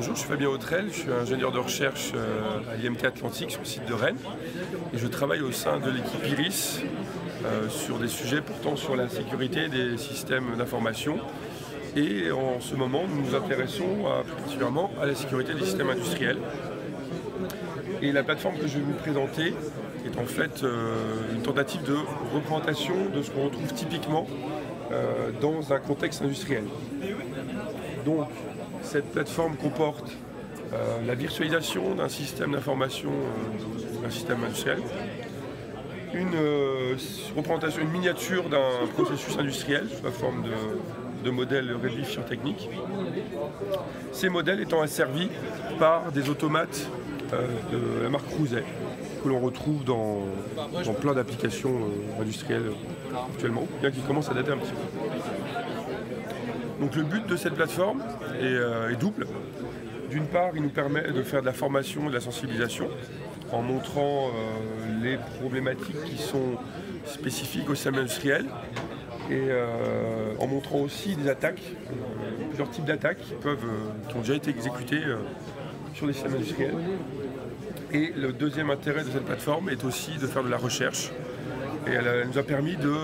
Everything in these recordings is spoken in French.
bonjour, je suis Fabien Autrel, je suis ingénieur de recherche à l'IMT Atlantique sur le site de Rennes et je travaille au sein de l'équipe IRIS sur des sujets portant sur la sécurité des systèmes d'information et en ce moment nous nous intéressons plus particulièrement à la sécurité des systèmes industriels. Et la plateforme que je vais vous présenter est en fait une tentative de représentation de ce qu'on retrouve typiquement dans un contexte industriel. Donc, cette plateforme comporte la virtualisation d'un système d'information, d'un système industriel, une représentation, une miniature d'un processus industriel sous la forme de modèles réduits fichiers techniques. Ces modèles étant asservis par des automates de la marque Cruset, que l'on retrouve dans plein d'applications industrielles actuellement, bien qu'ils commencent à dater un petit peu. Donc le but de cette plateforme est double. D'une part, il nous permet de faire de la formation et de la sensibilisation en montrant les problématiques qui sont spécifiques au système industriel et en montrant aussi des attaques, plusieurs types d'attaques qui ont déjà été exécutées sur les systèmes industriels. Et le deuxième intérêt de cette plateforme est aussi de faire de la recherche. Et elle nous a permis de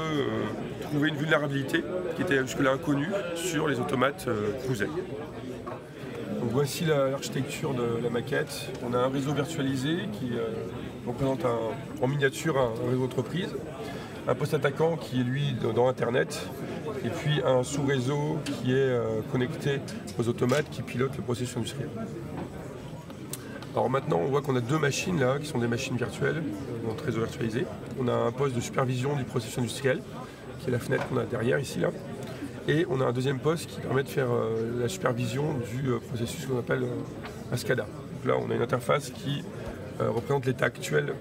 trouver une vulnérabilité qui était jusque-là inconnue sur les automates Cruset. Donc voici l'architecture de la maquette. On a un réseau virtualisé qui représente en miniature un réseau d'entreprise, un poste attaquant qui est lui dans Internet, et puis un sous-réseau qui est connecté aux automates qui pilotent le processus industriel. Alors maintenant, on voit qu'on a deux machines là, qui sont des machines virtuelles, donc réseau virtualisé. On a un poste de supervision du processus industriel, qui est la fenêtre qu'on a derrière ici là. Et on a un deuxième poste qui permet de faire la supervision du processus qu'on appelle la SCADA. Donc là, on a une interface qui représente l'état actuel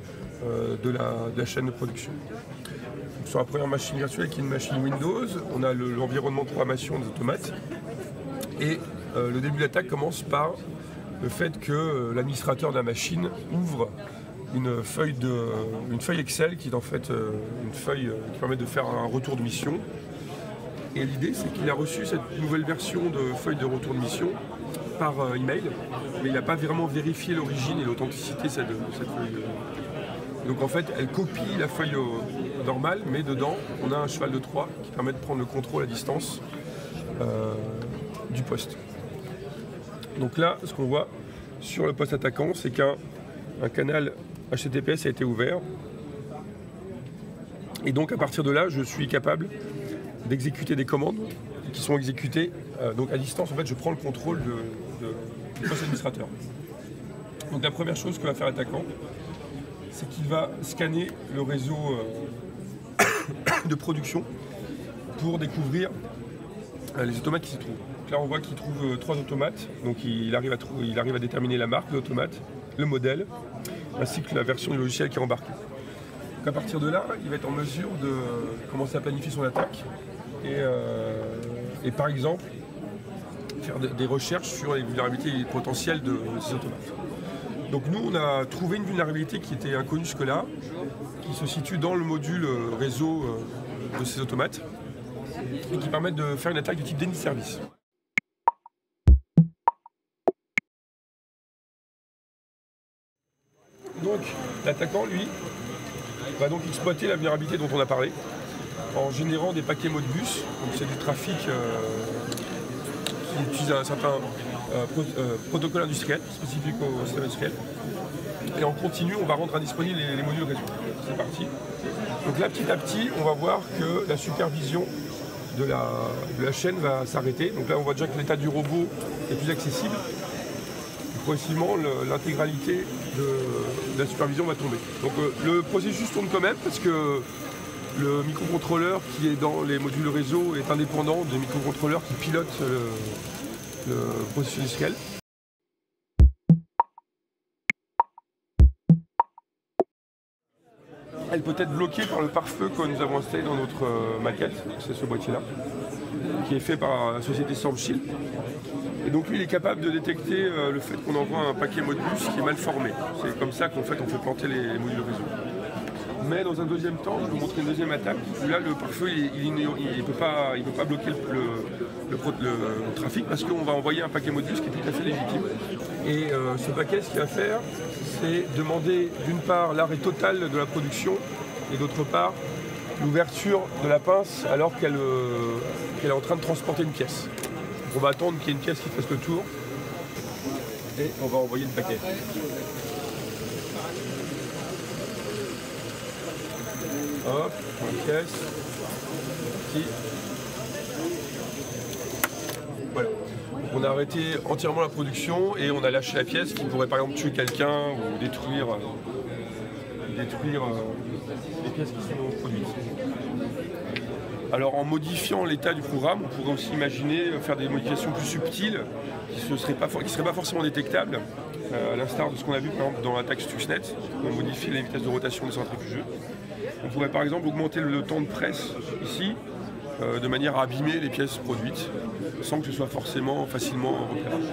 de la chaîne de production. Donc sur la première machine virtuelle, qui est une machine Windows, on a l'environnement de programmation des automates. Et le début de l'attaque commence par le fait que l'administrateur de la machine ouvre une feuille Excel qui est en fait une feuille qui permet de faire un retour de mission. Et l'idée, c'est qu'il a reçu cette nouvelle version de feuille de retour de mission par email, mais il n'a pas vraiment vérifié l'origine et l'authenticité de cette feuille. Donc en fait, elle copie la feuille normale, mais dedans, on a un cheval de Troie qui permet de prendre le contrôle à distance du poste. Donc là, ce qu'on voit sur le poste attaquant, c'est qu'un canal HTTPS a été ouvert. Et donc à partir de là, je suis capable d'exécuter des commandes qui sont exécutées donc à distance. En fait, je prends le contrôle du poste administrateur. Donc la première chose que va faire l'attaquant, c'est qu'il va scanner le réseau de production pour découvrir les automates qui s'y trouvent. Donc là, on voit qu'il trouve 3 automates. Donc il arrive à déterminer la marque de l'automate, le modèle, ainsi que la version du logiciel qui est embarquée. Donc à partir de là, il va être en mesure de commencer à planifier son attaque et par exemple faire des recherches sur les vulnérabilités potentielles de ces automates. Donc nous, on a trouvé une vulnérabilité qui était inconnue jusque-là, qui se situe dans le module réseau de ces automates et qui permet de faire une attaque du type déni de service. Donc l'attaquant, lui, va donc exploiter la vulnérabilité dont on a parlé en générant des paquets Modbus. Donc c'est du trafic qui utilise un certain protocole industriel spécifique au système industriel. Et en continu, on va rendre indisponibles les modules réseau. C'est parti. Donc là, petit à petit, on va voir que la supervision de la chaîne va s'arrêter. Donc là, on voit déjà que l'état du robot est plus accessible. Et progressivement, l'intégralité de la supervision va tomber. Donc le processus tourne quand même parce que le microcontrôleur qui est dans les modules réseau est indépendant des microcontrôleurs qui pilotent le processus industriel. Elle peut être bloquée par le pare-feu que nous avons installé dans notre maquette, c'est ce boîtier-là, qui est fait par la société StormShield. Et donc lui, il est capable de détecter le fait qu'on envoie un paquet Modbus qui est mal formé. C'est comme ça qu'en fait on fait planter les modules réseau. Mais dans un deuxième temps, je vais vous montrer une deuxième attaque où là le pare-feu il peut pas bloquer le trafic parce qu'on va envoyer un paquet Modbus qui est tout à fait légitime. Et ce paquet, ce qu'il va faire, c'est demander d'une part l'arrêt total de la production et d'autre part l'ouverture de la pince alors qu'elle est en train de transporter une pièce. On va attendre qu'il y ait une pièce qui fasse le tour et on va envoyer le paquet. Hop, une pièce. Ici. Voilà. On a arrêté entièrement la production et on a lâché la pièce qui pourrait par exemple tuer quelqu'un ou détruire les pièces qui sont produites. Alors en modifiant l'état du programme, on pourrait aussi imaginer faire des modifications plus subtiles qui ne seraient pas forcément détectables, à l'instar de ce qu'on a vu par exemple dans l'attaque Stuxnet, où on modifie les vitesses de rotation des centrifugeux. On pourrait par exemple augmenter le temps de presse ici, de manière à abîmer les pièces produites, sans que ce soit forcément facilement repérable.